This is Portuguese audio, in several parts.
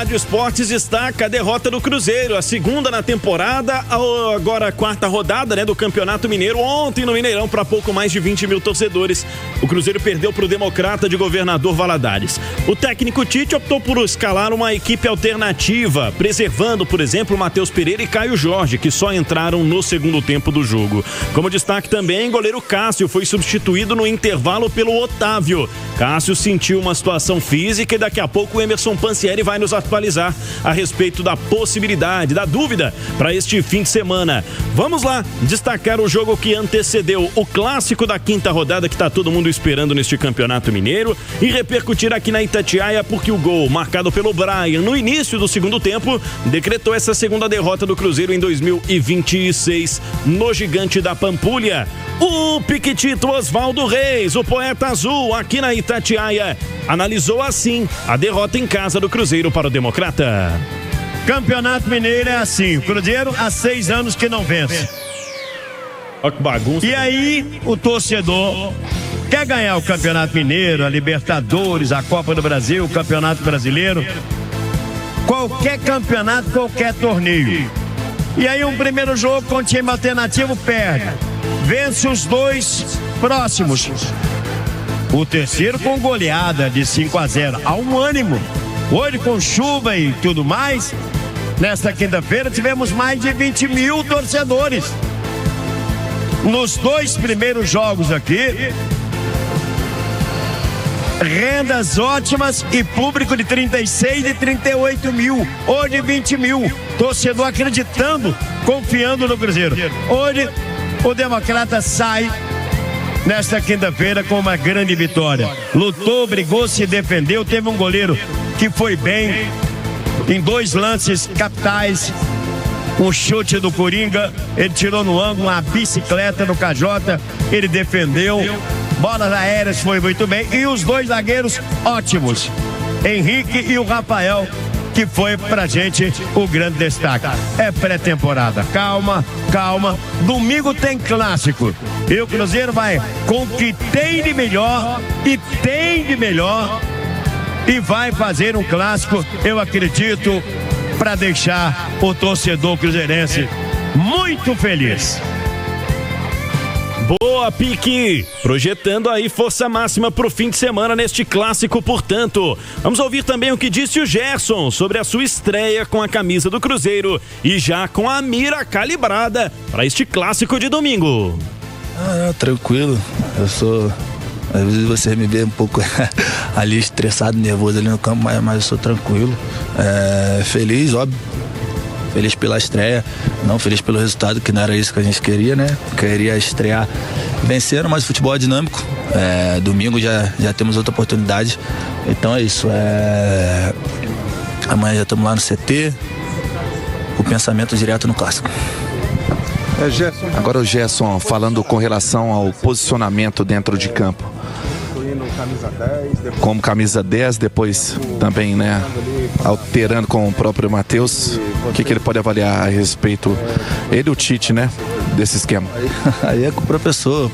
Rádio Esportes destaca a derrota do Cruzeiro, a segunda na temporada, agora a quarta rodada, né, do Campeonato Mineiro. Ontem no Mineirão, para pouco mais de 20 mil torcedores, o Cruzeiro perdeu para o Democrata de Governador Valadares. O técnico Tite optou por escalar uma equipe alternativa, preservando, por exemplo, Matheus Pereira e Caio Jorge, que só entraram no segundo tempo do jogo. Como destaque também, goleiro Cássio foi substituído no intervalo pelo Otávio. Cássio sentiu uma situação física e daqui a pouco o Emerson Pansieri vai nos atualizar a respeito da possibilidade, da dúvida para este fim de semana. Vamos lá, destacar o jogo que antecedeu o clássico da quinta rodada que está todo mundo esperando neste Campeonato Mineiro e repercutir aqui na Itatiaia porque o gol marcado pelo Brian no início do segundo tempo decretou essa segunda derrota do Cruzeiro em 2026 no Gigante da Pampulha. O Piquitito Oswaldo Reis, o poeta azul, aqui na Itatiaia, analisou assim a derrota em casa do Cruzeiro para o Democrata. Campeonato Mineiro é assim, o Cruzeiro há 6 anos que não vence. Olha que bagunça. E aí o torcedor quer ganhar o Campeonato Mineiro, a Libertadores, a Copa do Brasil, o Campeonato Brasileiro, qualquer campeonato, qualquer torneio. E aí um primeiro jogo com time alternativo perde, vence os 2 próximos. O terceiro com goleada de 5-0, há um ânimo. Hoje com chuva e tudo mais, nesta quinta-feira tivemos mais de 20 mil torcedores. Nos 2 primeiros jogos aqui, rendas ótimas e público de 36 e 38 mil, hoje 20 mil, torcedor acreditando, confiando no Cruzeiro. Hoje o Democrata sai nesta quinta-feira com uma grande vitória. Lutou, brigou, se defendeu, teve um goleiro que foi bem em 2 lances capitais. Um chute do Coringa, ele tirou no ângulo, uma bicicleta no KJ, ele defendeu, bolas aéreas foi muito bem, e os 2 zagueiros ótimos, Henrique e o Rafael, que foi pra gente o grande destaque. É pré-temporada, calma, calma, domingo tem clássico, e o Cruzeiro vai com o que tem de melhor, e tem de melhor, e vai fazer um clássico, eu acredito, para deixar o torcedor cruzeirense muito feliz. Boa, Pique! Projetando aí força máxima pro fim de semana neste clássico, portanto. Vamos ouvir também o que disse o Gerson sobre a sua estreia com a camisa do Cruzeiro e já com a mira calibrada para este clássico de domingo. Tranquilo, às vezes você me vê um pouco ali estressado, nervoso ali no campo, mas eu sou tranquilo, feliz, óbvio, feliz pela estreia, não feliz pelo resultado, que não era isso que a gente queria, né? Queria estrear vencendo, mas o futebol é dinâmico, domingo já temos outra oportunidade, então é isso, amanhã já estamos lá no CT, o pensamento direto no clássico. Agora o Gerson falando com relação ao posicionamento dentro de campo. Como camisa 10, depois também, né, alterando com o próprio Matheus. O que ele pode avaliar a respeito, ele e o Tite, né, desse esquema? Aí é com o professor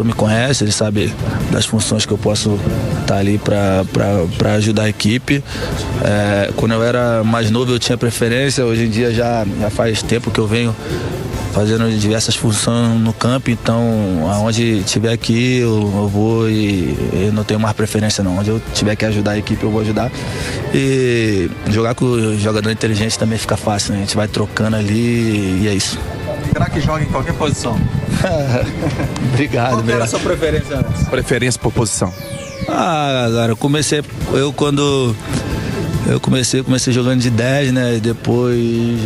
me conhece, ele sabe das funções que eu posso estar ali para ajudar a equipe. Quando eu era mais novo eu tinha preferência, hoje em dia já faz tempo que eu venho fazendo diversas funções no campo, então aonde tiver aqui eu vou e eu não tenho mais preferência não, onde eu tiver que ajudar a equipe eu vou ajudar, e jogar com o jogador inteligente também fica fácil, né? A gente vai trocando ali e é isso. Será que joga em qualquer posição? Obrigado. Qual era a sua preferência antes? Preferência por posição? Cara, quando eu comecei jogando de 10, né? E depois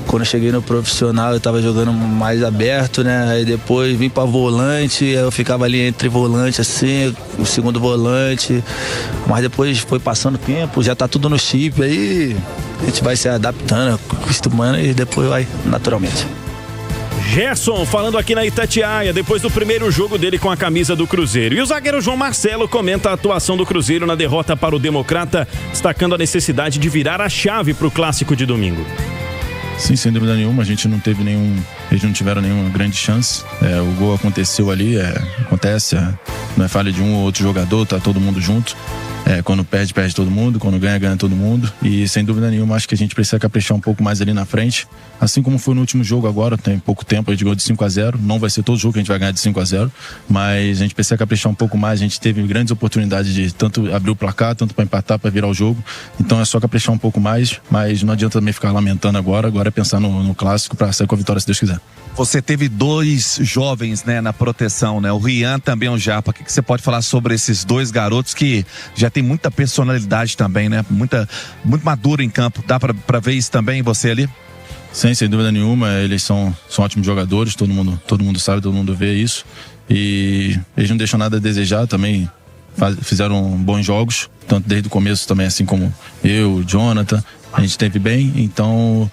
quando eu cheguei no profissional eu tava jogando mais aberto, né? Aí depois vim pra volante, eu ficava ali entre volante assim, o segundo volante, mas depois foi passando o tempo, já tá tudo no chip, aí a gente vai se adaptando, acostumando e depois vai naturalmente. Gerson falando aqui na Itatiaia, depois do primeiro jogo dele com a camisa do Cruzeiro. E o zagueiro João Marcelo comenta a atuação do Cruzeiro na derrota para o Democrata, destacando a necessidade de virar a chave para o clássico de domingo. Sim, sem dúvida nenhuma, a gente não teve nenhum eles não tiveram nenhuma grande chance. O gol aconteceu ali, acontece, não é falha de um ou outro jogador, tá todo mundo junto. Quando perde todo mundo, quando ganha todo mundo. E sem dúvida nenhuma, acho que a gente precisa caprichar um pouco mais ali na frente. Assim como foi no último jogo agora, tem pouco tempo, a gente ganhou de 5-0. Não vai ser todo jogo que a gente vai ganhar de 5-0, mas a gente precisa caprichar um pouco mais. A gente teve grandes oportunidades de tanto abrir o placar, tanto para empatar, para virar o jogo. Então é só caprichar um pouco mais, mas não adianta também ficar lamentando agora é pensar no clássico para sair com a vitória, se Deus quiser. Você teve 2 jovens, né, na proteção, né? O Rian também, o Japa. O que você pode falar sobre esses 2 garotos que já tem muita personalidade também, né? Muito maduro em campo. Dá pra ver isso também, você ali? Sim, sem dúvida nenhuma. Eles são ótimos jogadores, todo mundo sabe, todo mundo vê isso. E eles não deixam nada a desejar também. Fizeram bons jogos, tanto desde o começo também, assim como eu, o Jonathan. A gente esteve bem, então...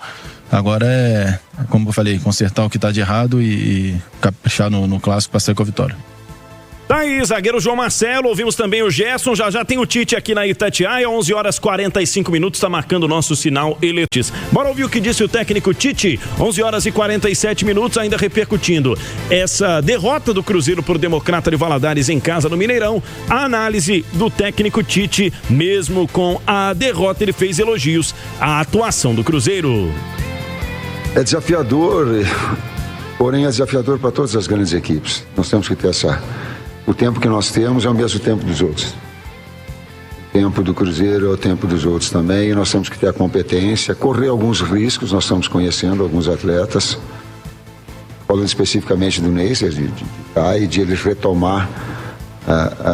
Agora como eu falei, consertar o que está de errado e caprichar no clássico para sair com a vitória. Tá aí, zagueiro João Marcelo, ouvimos também o Gerson, já tem o Tite aqui na Itatiaia, 11h45, tá marcando o nosso sinal Eletis. Bora ouvir o que disse o técnico Tite, 11h47, ainda repercutindo essa derrota do Cruzeiro por Democrata de Valadares em casa no Mineirão. A análise do técnico Tite, mesmo com a derrota, ele fez elogios à atuação do Cruzeiro. É desafiador, porém é desafiador para todas as grandes equipes. Nós temos que ter o tempo que nós temos é o mesmo tempo dos outros. O tempo do Cruzeiro é o tempo dos outros também, e nós temos que ter a competência, correr alguns riscos. Nós estamos conhecendo alguns atletas, falando especificamente do Neisser, de ele retomar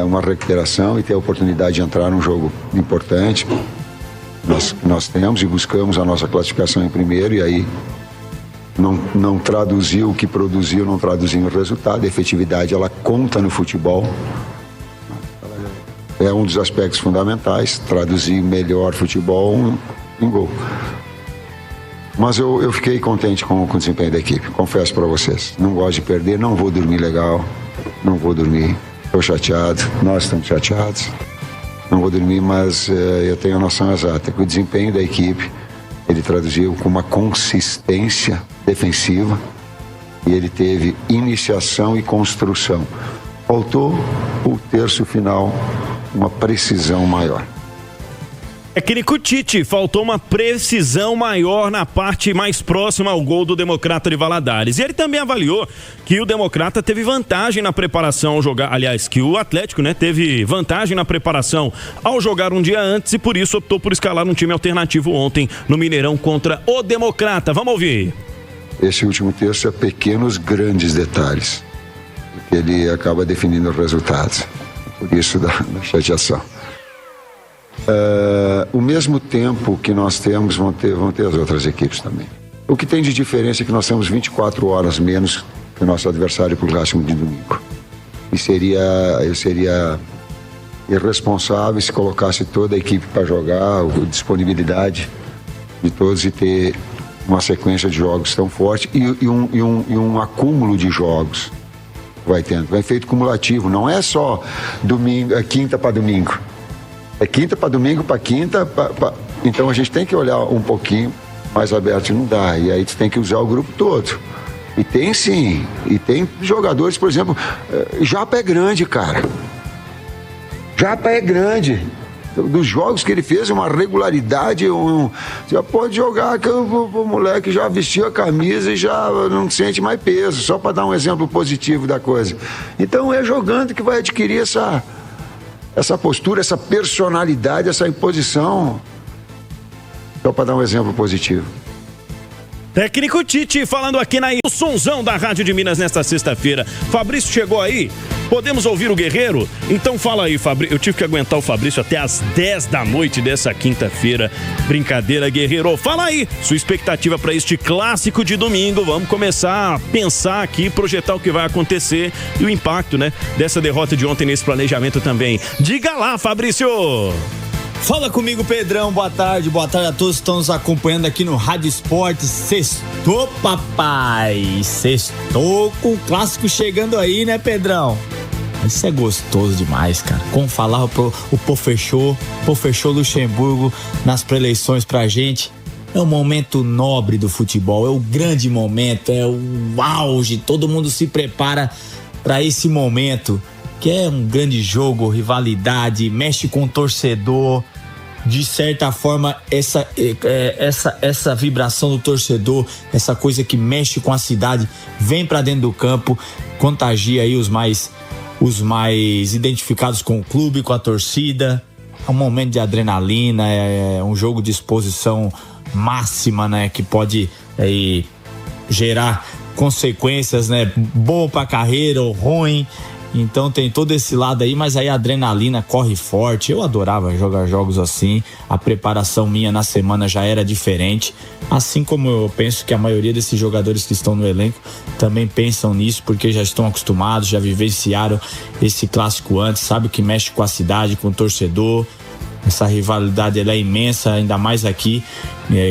uma recuperação e ter a oportunidade de entrar num jogo importante. Nós temos e buscamos a nossa classificação em primeiro, e aí não traduziu o que produziu, não traduziu o resultado. A efetividade, ela conta no futebol. É um dos aspectos fundamentais, traduzir melhor futebol em gol. Mas eu fiquei contente com o desempenho da equipe, confesso para vocês. Não gosto de perder, não vou dormir legal, não vou dormir. Estou chateado, nós estamos chateados. Não vou dormir, mas eu tenho a noção exata que o desempenho da equipe, ele traduziu com uma consistência defensiva e ele teve iniciação e construção. Faltou o terço final, uma precisão maior. Técnico Tite, faltou uma precisão maior na parte mais próxima ao gol do Democrata de Valadares. E ele também avaliou que o Democrata teve vantagem na preparação ao jogar, aliás, que o Atlético, teve vantagem na preparação ao jogar um dia antes e por isso optou por escalar um time alternativo ontem no Mineirão contra o Democrata. Vamos ouvir. Esse último terço é pequenos, grandes detalhes, porque ele acaba definindo os resultados. Por isso da chateação. O mesmo tempo que nós temos vão ter as outras equipes também. O que tem de diferença é que nós temos 24 horas menos que o nosso adversário para o clássico de domingo. E seria irresponsável se colocasse toda a equipe para jogar, a disponibilidade de todos e ter uma sequência de jogos tão forte e um acúmulo de jogos vai tendo. Vai efeito cumulativo, não é só quinta para domingo. É quinta para domingo, para quinta, então a gente tem que olhar um pouquinho mais aberto, não dá, e aí tu tem que usar o grupo todo. E tem sim, e tem jogadores, por exemplo, Japa é grande, cara. Japa é grande. Dos jogos que ele fez, uma regularidade, já pode jogar que o moleque já vestiu a camisa e já não sente mais peso, só para dar um exemplo positivo da coisa. Então é jogando que vai adquirir essa postura, essa personalidade, essa imposição. Só para dar um exemplo positivo. Técnico Tite falando aqui o sonzão da Rádio de Minas nesta sexta-feira. Fabrício chegou aí? Podemos ouvir o Guerreiro? Então fala aí, Fabrício. Eu tive que aguentar o Fabrício até às 10 da noite dessa quinta-feira. Brincadeira, Guerreiro. Fala aí, sua expectativa para este clássico de domingo. Vamos começar a pensar aqui, projetar o que vai acontecer e o impacto, dessa derrota de ontem nesse planejamento também. Diga lá, Fabrício! Fala comigo, Pedrão, boa tarde a todos que estão nos acompanhando aqui no Rádio Esportes. Sextou, papai, sextou com o clássico chegando aí, Pedrão? Isso é gostoso demais, cara. Como falava o Pô fechou Luxemburgo nas pré-eleições pra gente, É um momento nobre do futebol, é o grande momento, é o auge, todo mundo se prepara para esse momento, que é um grande jogo, rivalidade, mexe com o torcedor. De certa forma, essa vibração do torcedor, essa coisa que mexe com a cidade, vem para dentro do campo, contagia aí os mais identificados com o clube, com a torcida. É um momento de adrenalina, é um jogo de exposição máxima, né, que pode gerar consequências, né, bom para a carreira ou ruim. Então tem todo esse lado aí, mas aí a adrenalina corre forte. Eu adorava jogar jogos assim. A preparação minha na semana já era diferente, assim como eu penso que a maioria desses jogadores que estão no elenco também pensam nisso, porque já estão acostumados, já vivenciaram esse clássico antes, sabe o que mexe com a cidade, com o torcedor. Essa rivalidade ela é imensa, ainda mais aqui,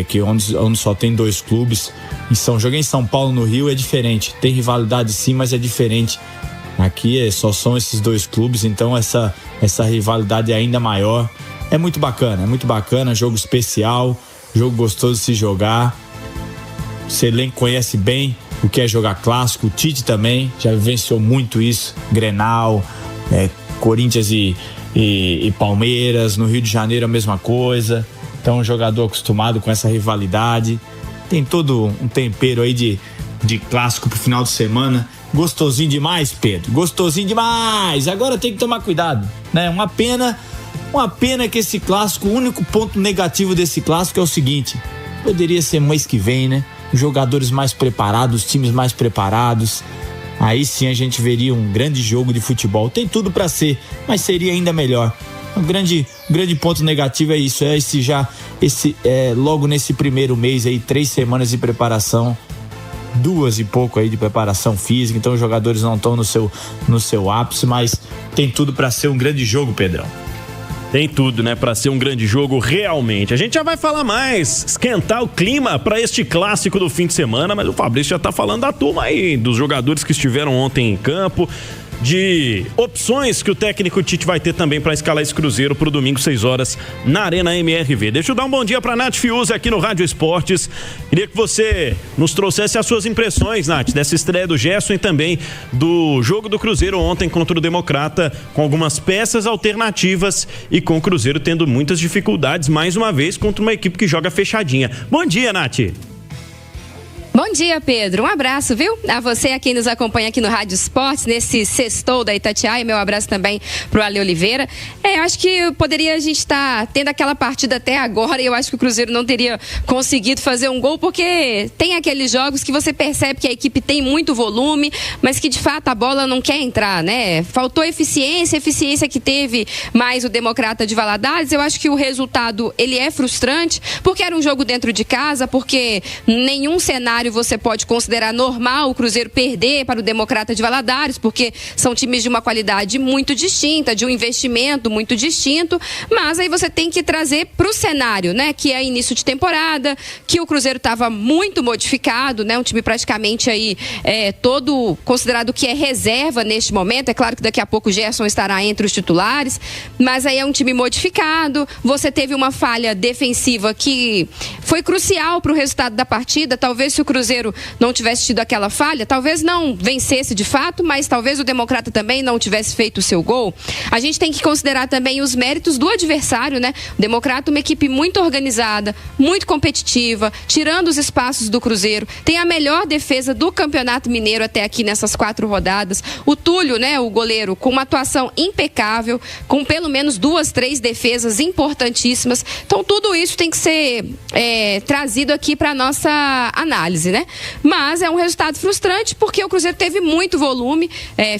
que onde só tem 2 clubes. Joguei em São Paulo, no Rio, é diferente. Tem rivalidade sim, mas é diferente. Aqui só são esses 2 clubes, então essa rivalidade é ainda maior. É muito bacana, jogo especial, jogo gostoso de se jogar. O elenco conhece bem o que é jogar clássico, o Tite também já vivenciou muito isso, Grenal, Corinthians e Palmeiras, no Rio de Janeiro a mesma coisa. Então um jogador acostumado com essa rivalidade, tem todo um tempero aí de clássico pro final de semana. Gostosinho demais, Pedro, gostosinho demais. Agora tem que tomar cuidado, né? Uma pena que esse clássico, o único ponto negativo desse clássico é o seguinte: poderia ser mês que vem, né? Jogadores mais preparados, times mais preparados. Aí sim a gente veria um grande jogo de futebol. Tem tudo para ser, mas seria ainda melhor. O grande ponto negativo é isso, logo nesse primeiro mês aí, 3 semanas de preparação, 2 e pouco aí de preparação física, então os jogadores não estão no seu ápice, mas tem tudo para ser um grande jogo, Pedrão. Tem tudo, né, para ser um grande jogo realmente. A gente já vai falar mais, esquentar o clima para este clássico do fim de semana, mas o Fabrício já tá falando da turma aí, dos jogadores que estiveram ontem em campo, de opções que o técnico Tite vai ter também para escalar esse Cruzeiro pro domingo, 6 horas, na Arena MRV. Deixa eu dar um bom dia pra Nath Fiuza aqui no Rádio Esportes. Queria que você nos trouxesse as suas impressões, Nath, dessa estreia do Gerson e também do jogo do Cruzeiro ontem contra o Democrata, com algumas peças alternativas e com o Cruzeiro tendo muitas dificuldades, mais uma vez, contra uma equipe que joga fechadinha. Bom dia, Nath. Bom dia, Pedro. Um abraço, viu? A você, a quem nos acompanha aqui no Rádio Esportes, nesse sextou da Itatiaia. Meu abraço também pro Ale Oliveira. Eu acho que a gente estar tendo aquela partida até agora, e eu acho que o Cruzeiro não teria conseguido fazer um gol, porque tem aqueles jogos que você percebe que a equipe tem muito volume, mas que de fato a bola não quer entrar, né? Faltou eficiência que teve mais o Democrata de Valadares. Eu acho que o resultado, ele é frustrante, porque era um jogo dentro de casa, porque nenhum cenário você pode considerar normal o Cruzeiro perder para o Democrata de Valadares, porque são times de uma qualidade muito distinta, de um investimento muito distinto, mas aí você tem que trazer para o cenário, né, que é início de temporada, que o Cruzeiro estava muito modificado, né, um time praticamente aí todo considerado que é reserva neste momento. É claro que daqui a pouco o Gerson estará entre os titulares, mas aí é um time modificado. Você teve uma falha defensiva que foi crucial para o resultado da partida. Talvez se o Cruzeiro não tivesse tido aquela falha, talvez não vencesse de fato, mas talvez o Democrata também não tivesse feito o seu gol. A gente tem que considerar também os méritos do adversário, né? O Democrata, uma equipe muito organizada, muito competitiva, tirando os espaços do Cruzeiro, tem a melhor defesa do Campeonato Mineiro até aqui nessas 4 rodadas. O Túlio, né, o goleiro, com uma atuação impecável, com pelo menos 2, 3 defesas importantíssimas. Então tudo isso tem que ser trazido aqui para nossa análise, né? Mas é um resultado frustrante, porque o Cruzeiro teve muito volume,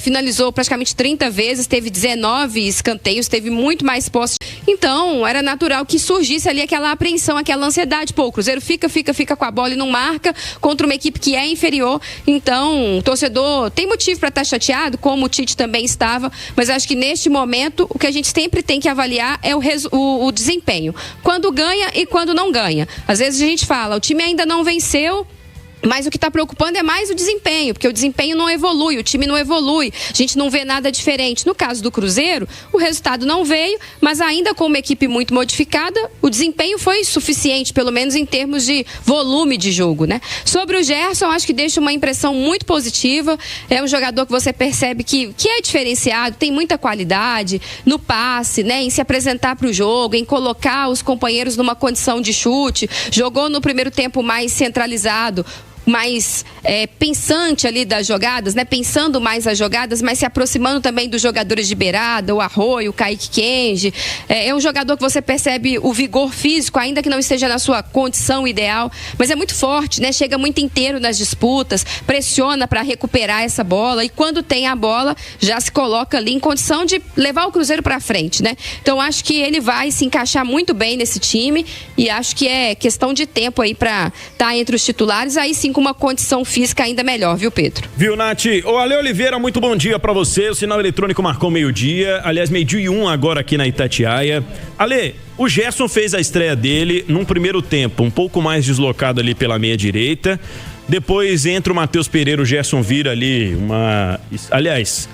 finalizou praticamente 30 vezes, teve 19 escanteios, teve muito mais posse. Então era natural que surgisse ali aquela apreensão, aquela ansiedade. Pô, o Cruzeiro fica com a bola e não marca contra uma equipe que é inferior. Então o torcedor tem motivo para estar chateado, como o Tite também estava, mas acho que neste momento o que a gente sempre tem que avaliar é o desempenho, quando ganha e quando não ganha. Às vezes a gente fala, o time ainda não venceu, Mas o que está preocupando é mais o desempenho, porque o desempenho não evolui, o time não evolui, a gente não vê nada diferente. No caso do Cruzeiro, o resultado não veio, mas ainda com uma equipe muito modificada, o desempenho foi suficiente, pelo menos em termos de volume de jogo, né? Sobre o Gerson, acho que deixa uma impressão muito positiva, é um jogador que você percebe que é diferenciado, tem muita qualidade no passe, né? Em se apresentar para o jogo, em colocar os companheiros numa condição de chute, jogou no primeiro tempo mais centralizado, mais pensante ali das jogadas, né? Pensando mais as jogadas, mas se aproximando também dos jogadores de beirada, o Arroio, o Kaique Kenji. É um jogador que você percebe o vigor físico, ainda que não esteja na sua condição ideal, mas é muito forte, né? Chega muito inteiro nas disputas, pressiona para recuperar essa bola e quando tem a bola, já se coloca ali em condição de levar o Cruzeiro para frente, né? Então acho que ele vai se encaixar muito bem nesse time e acho que é questão de tempo aí para estar entre os titulares, aí sim com uma condição física ainda melhor, viu, Pedro? Viu, Nath? Ô, Ale Oliveira, muito bom dia pra você. O sinal eletrônico marcou meio-dia, aliás, 12:01 agora aqui na Itatiaia. Ale, o Gerson fez a estreia dele num primeiro tempo, um pouco mais deslocado ali pela meia direita. Depois entra o Matheus Pereira, o Gerson vira ali aliás,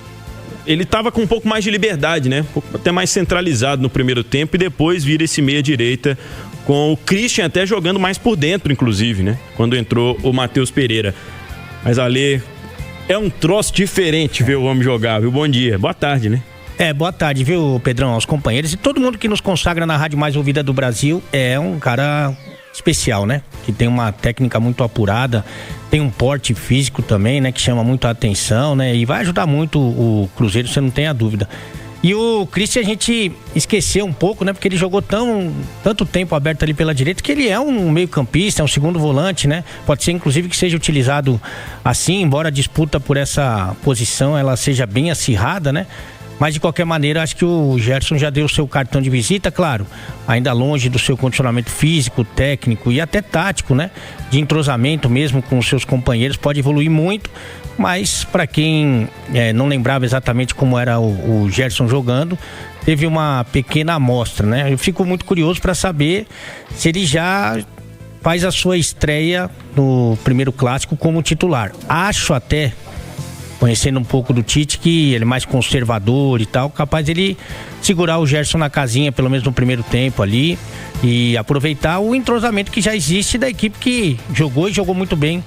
ele tava com um pouco mais de liberdade, né? Até mais centralizado no primeiro tempo e depois vira esse meia direita com o Christian até jogando mais por dentro, inclusive, né? Quando entrou o Matheus Pereira. Mas, Ale, é um troço diferente ver o homem jogar, viu? Bom dia, boa tarde, né? Boa tarde, viu, Pedrão, aos companheiros e todo mundo que nos consagra na rádio mais ouvida do Brasil. É um cara especial, né? Que tem uma técnica muito apurada, tem um porte físico também, né? Que chama muito a atenção, né? E vai ajudar muito o Cruzeiro, você não tem a dúvida. E o Christian a gente esqueceu um pouco, né? Porque ele jogou tanto tempo aberto ali pela direita que ele é um meio-campista, é um segundo volante, né? Pode ser inclusive que seja utilizado assim, embora a disputa por essa posição ela seja bem acirrada, né? Mas de qualquer maneira, acho que o Gerson já deu o seu cartão de visita, claro, ainda longe do seu condicionamento físico, técnico e até tático, né? De entrosamento mesmo com os seus companheiros, pode evoluir muito, mas para quem não lembrava exatamente como era o Gerson jogando, teve uma pequena amostra, né? Eu fico muito curioso para saber se ele já faz a sua estreia no primeiro clássico como titular. Acho até, conhecendo um pouco do Tite, que ele é mais conservador e tal, capaz de ele segurar o Gerson na casinha, pelo menos no primeiro tempo ali, e aproveitar o entrosamento que já existe da equipe que jogou e jogou muito bem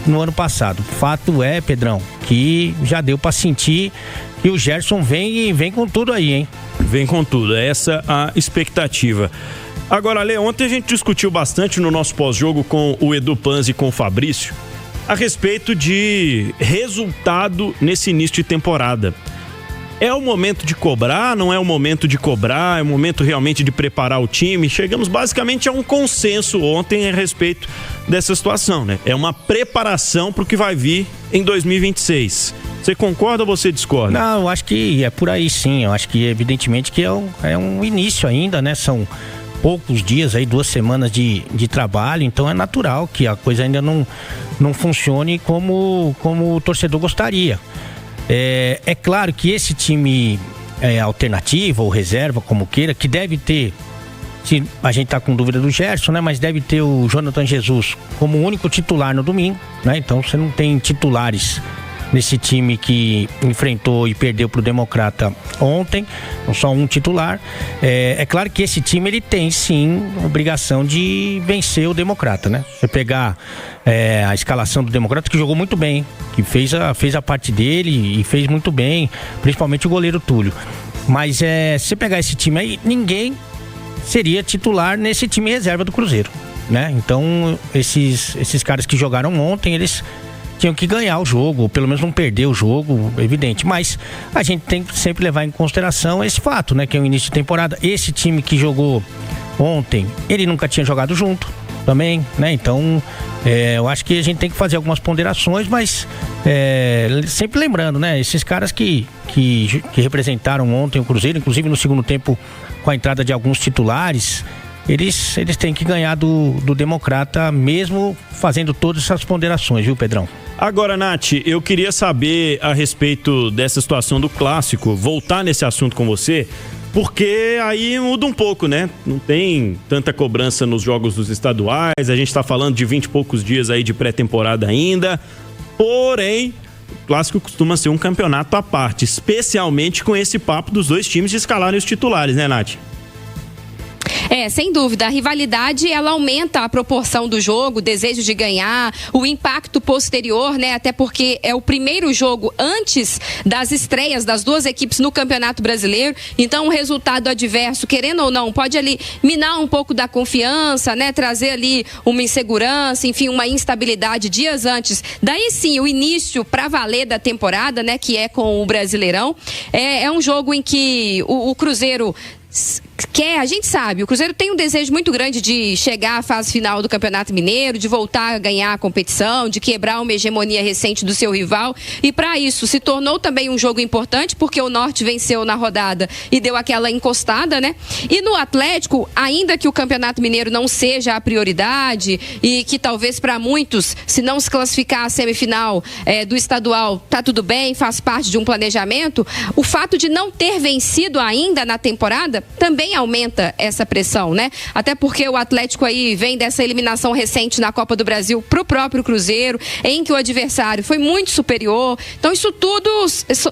no ano passado. Fato é, Pedrão, que já deu pra sentir que o Gerson vem com tudo aí, hein? Vem com tudo, essa a expectativa. Agora, Ale, ontem a gente discutiu bastante no nosso pós-jogo com o Edu Panzi e com o Fabrício a respeito de resultado nesse início de temporada. É o momento de cobrar, não é o momento de cobrar, é o momento realmente de preparar o time? Chegamos basicamente a um consenso ontem a respeito dessa situação, né? É uma preparação para o que vai vir em 2026. Você concorda ou você discorda? Não, eu acho que é por aí sim, eu acho que evidentemente que é um início ainda, né? São poucos dias aí, 2 semanas de trabalho, então é natural que a coisa ainda não funcione como o torcedor gostaria. É claro que esse time alternativo ou reserva, como queira, que deve ter, se a gente tá com dúvida do Gerson, né, mas deve ter o Jonathan Jesus como único titular no domingo, né? Então você não tem titulares nesse time que enfrentou e perdeu pro Democrata ontem, só um titular. É claro que esse time ele tem sim a obrigação de vencer o Democrata, né? Você pegar a escalação do Democrata, que jogou muito bem, que fez a parte dele e fez muito bem, principalmente o goleiro Túlio. Mas se você pegar esse time aí, ninguém seria titular nesse time reserva do Cruzeiro, né? Então esses caras que jogaram ontem, eles tinham que ganhar o jogo, ou pelo menos não perder o jogo, evidente. Mas a gente tem que sempre levar em consideração esse fato, né? Que é o início de temporada. Esse time que jogou ontem, ele nunca tinha jogado junto também, né? Então, eu acho que a gente tem que fazer algumas ponderações, mas sempre lembrando, né? Esses caras que representaram ontem o Cruzeiro, inclusive no segundo tempo, com a entrada de alguns titulares, eles têm que ganhar do Democrata, mesmo fazendo todas essas ponderações, viu, Pedrão? Agora, Nath, eu queria saber a respeito dessa situação do clássico, voltar nesse assunto com você, Porque aí muda um pouco, né? Não tem tanta cobrança nos jogos dos estaduais, a gente tá falando de 20 e poucos dias aí de pré-temporada ainda, porém, o Clássico costuma ser um campeonato à parte, especialmente com esse papo dos dois times de escalarem os titulares, né, Nath? Sem dúvida, a rivalidade ela aumenta a proporção do jogo, o desejo de ganhar, o impacto posterior, né? Até porque é o primeiro jogo antes das estreias das duas equipes no Campeonato Brasileiro, então um resultado adverso, querendo ou não, pode ali minar um pouco da confiança, né? Trazer ali uma insegurança, enfim, uma instabilidade dias antes. Daí sim, o início para valer da temporada, né? Que é com o Brasileirão. É um jogo em que o Cruzeiro a gente sabe, o Cruzeiro tem um desejo muito grande de chegar à fase final do Campeonato Mineiro, de voltar a ganhar a competição, de quebrar uma hegemonia recente do seu rival, e para isso se tornou também um jogo importante, porque o Norte venceu na rodada e deu aquela encostada, né? E no Atlético, ainda que o Campeonato Mineiro não seja a prioridade e que talvez para muitos, se não se classificar a semifinal do estadual, tá tudo bem, faz parte de um planejamento, o fato de não ter vencido ainda na temporada também aumenta essa pressão, né? Até porque o Atlético aí vem dessa eliminação recente na Copa do Brasil pro próprio Cruzeiro, em que o adversário foi muito superior. Então isso tudo,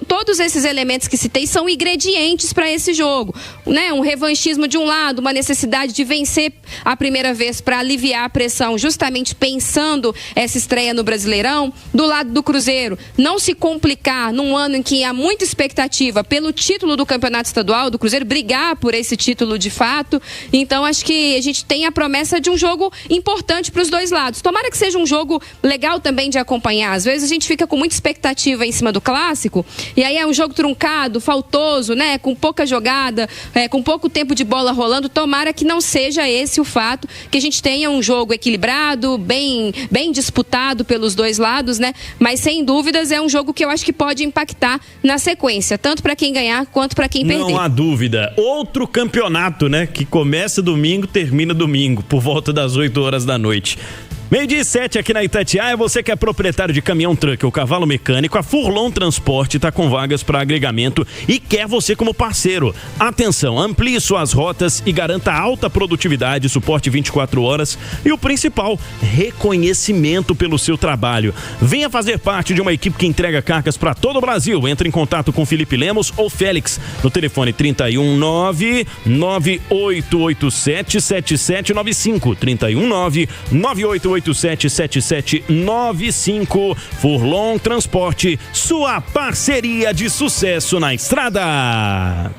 todos esses elementos que citei são ingredientes para esse jogo, né? Um revanchismo de um lado, uma necessidade de vencer a primeira vez para aliviar a pressão, justamente pensando essa estreia no Brasileirão. Do lado do Cruzeiro, não se complicar num ano em que há muita expectativa pelo título do Campeonato Estadual, do Cruzeiro brigar por esse título de fato. Então acho que a gente tem a promessa de um jogo importante para os dois lados. Tomara que seja um jogo legal também de acompanhar. Às vezes a gente fica com muita expectativa em cima do Clássico e aí é um jogo truncado, faltoso, né? Com pouca jogada, com pouco tempo de bola rolando. Tomara que não seja esse o fato, que a gente tenha um jogo equilibrado, bem disputado pelos dois lados, né? Mas sem dúvidas é um jogo que eu acho que pode impactar na sequência, tanto para quem ganhar quanto para quem perder. Não há dúvida. Outro campeonato, né? Que começa domingo, termina domingo, por volta das 8 horas da noite. 12:07 aqui na Itatiaia. Você que é proprietário de caminhão, truck ou cavalo mecânico, a Furlon Transporte está com vagas para agregamento e quer você como parceiro. Atenção, amplie suas rotas e garanta alta produtividade, suporte 24 horas e o principal, reconhecimento pelo seu trabalho. Venha fazer parte de uma equipe que entrega cargas para todo o Brasil. Entre em contato com Felipe Lemos ou Félix no telefone 319-9887-7795, 319-9887-7795. Furlon Transporte, sua parceria de sucesso na estrada.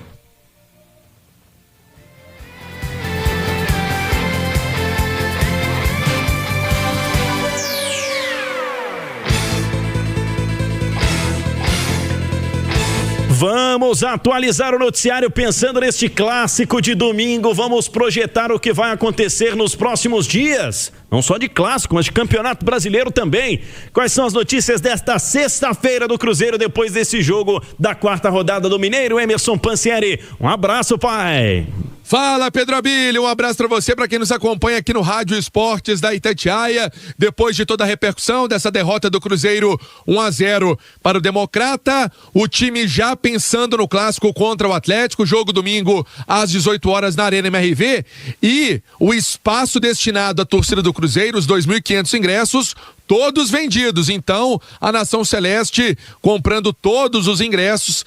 Vamos atualizar o noticiário pensando neste clássico de domingo. Vamos projetar o que vai acontecer nos próximos dias. Não só de clássico, mas de campeonato brasileiro também. Quais são as notícias desta sexta-feira do Cruzeiro depois desse jogo da quarta rodada do Mineiro? Emerson Pansieri, um abraço, pai. Fala, Pedro Abílio, um abraço para você, para quem nos acompanha aqui no Rádio Esportes da Itatiaia. Depois de toda a repercussão dessa derrota do Cruzeiro 1-0 para o Democrata, o time já pensando no clássico contra o Atlético, jogo domingo às 18 horas na Arena MRV, e o espaço destinado à torcida do Cruzeiro, os 2.500 ingressos, todos vendidos. Então, a Nação Celeste comprando todos os ingressos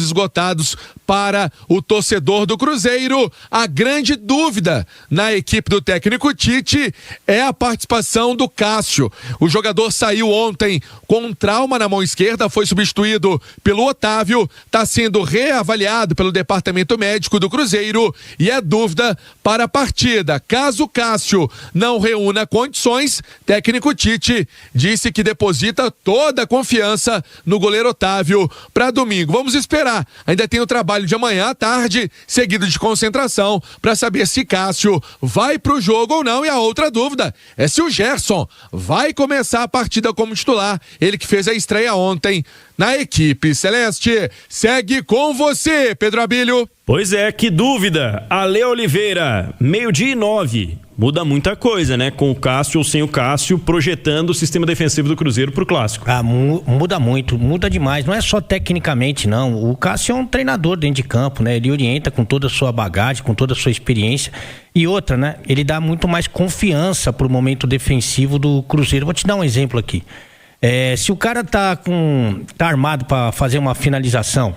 esgotados para o torcedor do Cruzeiro. A grande dúvida na equipe do técnico Tite é a participação do Cássio. O jogador saiu ontem com um trauma na mão esquerda, foi substituído pelo Otávio, está sendo reavaliado pelo departamento médico do Cruzeiro e é dúvida para a partida. Caso o Cássio não reúna condições, técnico Tite disse que deposita toda a confiança no goleiro Otávio para domingo. Vamos esperar. Ainda tem o trabalho de amanhã à tarde, seguido de concentração, para saber se Cássio vai pro jogo ou não. E a outra dúvida é se o Gerson vai começar a partida como titular. Ele que fez a estreia ontem na equipe celeste. Segue com você, Pedro Abílio. Pois é, que dúvida. Ale Oliveira, 12:09. muda muita coisa, né? Com o Cássio ou sem o Cássio, projetando o sistema defensivo do Cruzeiro pro Clássico. Muda muito, muda demais. Não é só tecnicamente, não. O Cássio é um treinador dentro de campo, né? Ele orienta com toda a sua bagagem, com toda a sua experiência. E outra, né? Ele dá muito mais confiança pro momento defensivo do Cruzeiro. Vou te dar um exemplo aqui. Se o cara tá armado para fazer uma finalização,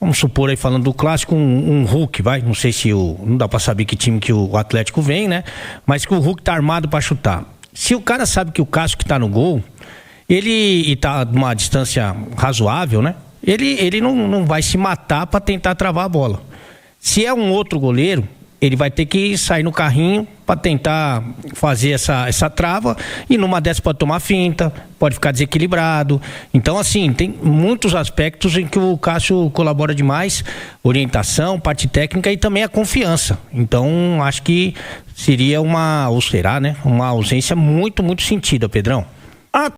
vamos supor aí, falando do Clássico, um Hulk, vai, não sei se não dá pra saber que time que o Atlético vem, né? Mas que o Hulk tá armado pra chutar. Se o cara sabe que o Cássio que tá no gol, ele tá numa distância razoável, né? Ele não vai se matar pra tentar travar a bola. Se é um outro goleiro, ele vai ter que sair no carrinho para tentar fazer essa trava, e numa dessas pode tomar finta, pode ficar desequilibrado. Então, assim, tem muitos aspectos em que o Cássio colabora demais: orientação, parte técnica e também a confiança. Então, acho que seria será, né, uma ausência muito, muito sentida, Pedrão.